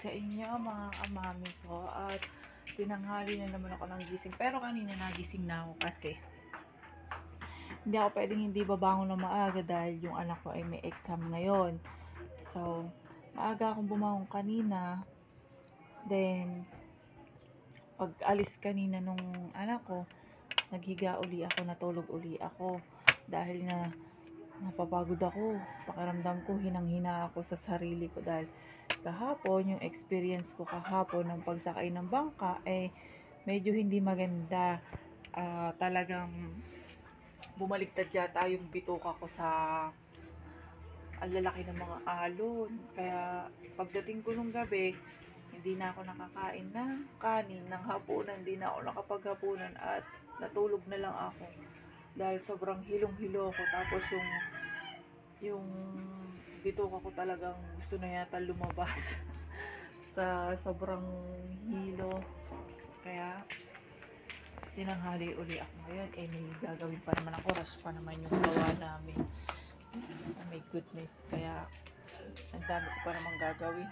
sa inyo mga kamami ko, at tinanghali na naman ako ng gising, pero kanina nagising na ako kasi hindi ako pwedeng hindi babangon na maaga dahil yung anak ko ay may exam ngayon. So maaga akong bumangon kanina, then pag alis kanina nung anak ko, naghiga uli ako, natulog uli ako dahil na napapagod ako. Pakiramdam ko hinang-hina ako sa sarili ko dahil kahapon, yung experience ko kahapon ng pagsakay ng bangka ay medyo hindi maganda. Talagang bumaliktad yata yung bituka ko sa ang lalaki ng mga alon. Kaya pagdating ko nung gabi, hindi na ako nakakain ng kanin, ng hapunan, hindi na ako nakapaghapunan at natulog na lang ako dahil sobrang hilong-hilo ako. Tapos yung bituka ko talagang gusto na yata lumabas sa sobrang hilo. Kaya tinanghali uli ako ngayon. May gagawin pa naman ako, rush pa naman yung gawa namin. Oh my goodness, kaya ang dami ko pa naman gagawin.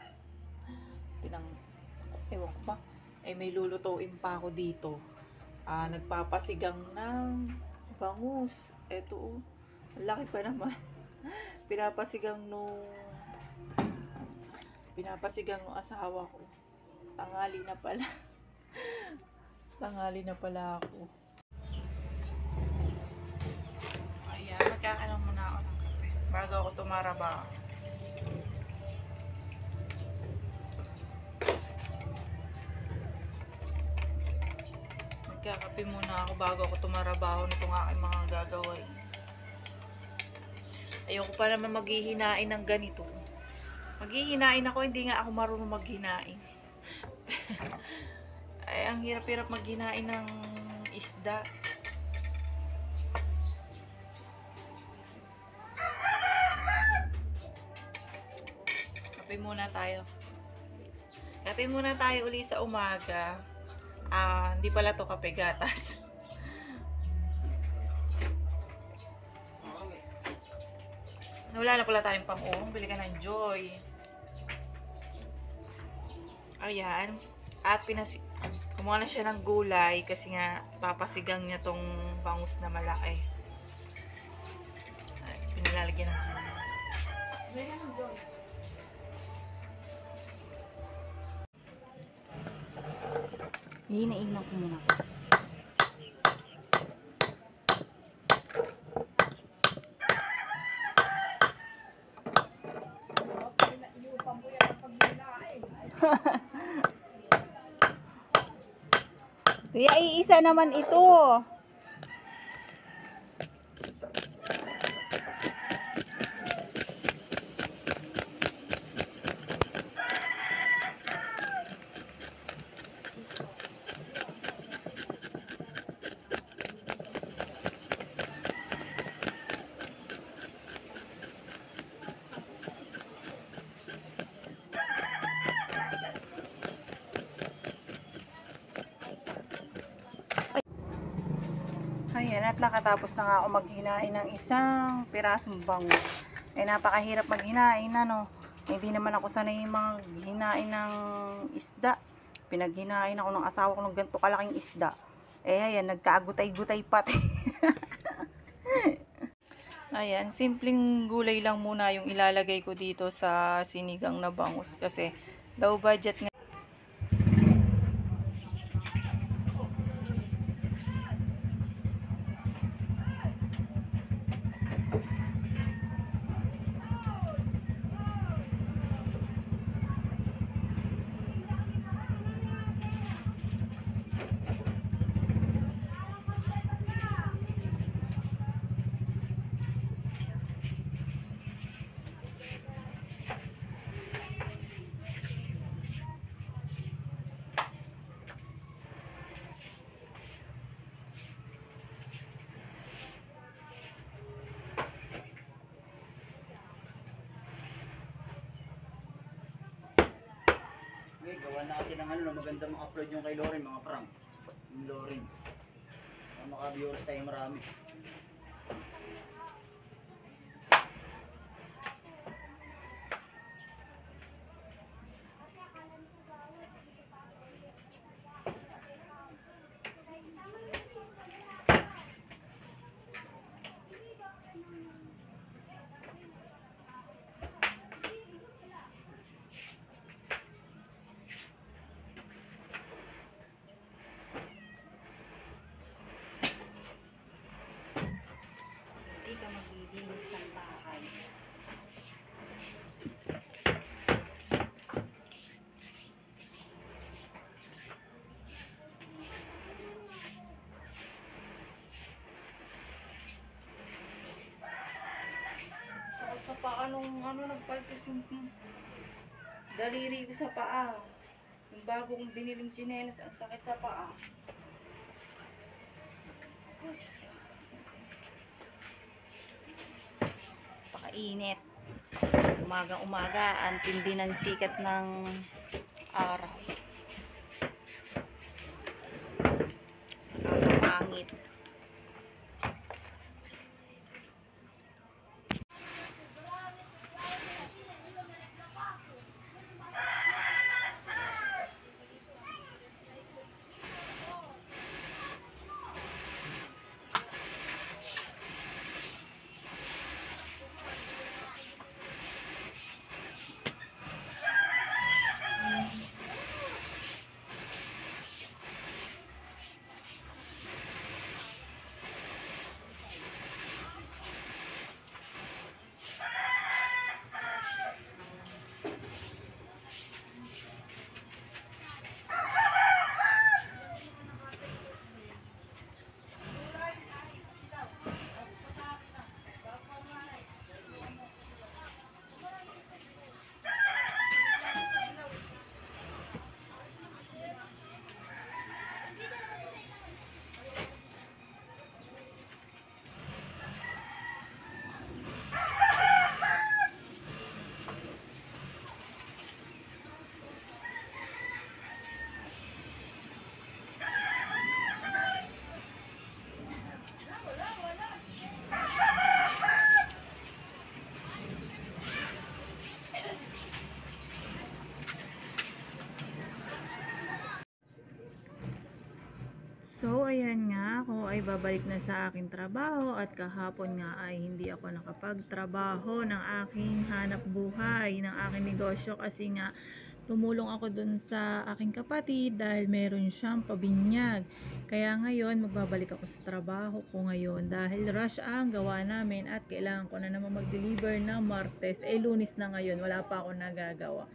Ewan ko ba, may lulutuin pa ako dito. Nagpapasigang ng bangus. Eto, ang laki pa naman. pinapasigang nung asawa ko. Tanghali na pala. Tanghali na pala ako. Ayan, magkakaroon muna ako ng kape bago ako tumaraba. Magkakape muna ako bago ako tumarabaho nitong aking mga gagawin. Ayoko pa naman maghihinain ng ganito. Maghihinain ako, hindi nga ako marunong maghinain. Ay, ang hirap-hirap maghinain ng isda. Kape muna tayo. Kape muna tayo uli sa umaga. Hindi pala to kape, gatas. Wala na pala tayong pang-uong. Bili ka ng Joy. Ayan. At kumuha na siya ng gulay kasi nga papasigang niya tong bangus na malaki. Ay, pinilalagyan ng Bili ka ng Joy. Hinain ko muna. Kaya iisa naman ito. Ayan, at nakatapos na nga ako maghinain ng isang pirasong bangus. Napakahirap maghinain, ano. Hindi naman ako sanay maghinain ng isda. Pinaghinain ako ng asawa ko ng ganito kalaking isda. Ayan, nagkaagutay-gutay pati. Ayan, simpleng gulay lang muna yung ilalagay ko dito sa sinigang na bangus kasi low budget nga. Okay, gawa natin ng maganda upload yung kay Loren, mga prank. Yung Loren. Maka-viewers tayo marami. ano nagpalpis yung daliri ko sa paa. Yung bago kong biniling tsinelas, ang sakit sa paa. Pakainit. Umaga, ang tindi ng sikat ng araw. Nakakapangit. So, ayan nga, ako ay babalik na sa aking trabaho at kahapon nga ay hindi ako nakapagtrabaho ng aking hanap buhay, ng aking negosyo kasi nga tumulong ako dun sa aking kapatid dahil meron siyang pabinyag. Kaya ngayon, magbabalik ako sa trabaho ko ngayon dahil rush ang gawa namin at kailangan ko na naman mag-deliver na Martes. Lunes na ngayon, wala pa ako nagagawa.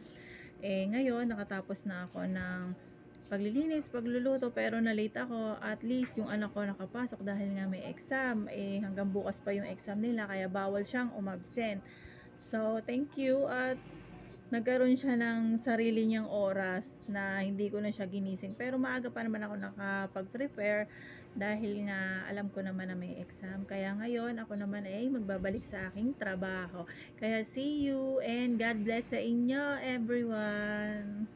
Ngayon, nakatapos na ako ng paglilinis, pagluluto, pero na-late ako. At least yung anak ko nakapasok dahil nga may exam. Hanggang bukas pa yung exam nila, kaya bawal siyang umabsent. So, thank you. At nagkaroon siya ng sarili niyang oras na hindi ko na siya ginising. Pero maaga pa naman ako nakapag-prepare dahil nga alam ko naman na may exam. Kaya ngayon, ako naman ay magbabalik sa aking trabaho. Kaya see you and God bless sa inyo, everyone.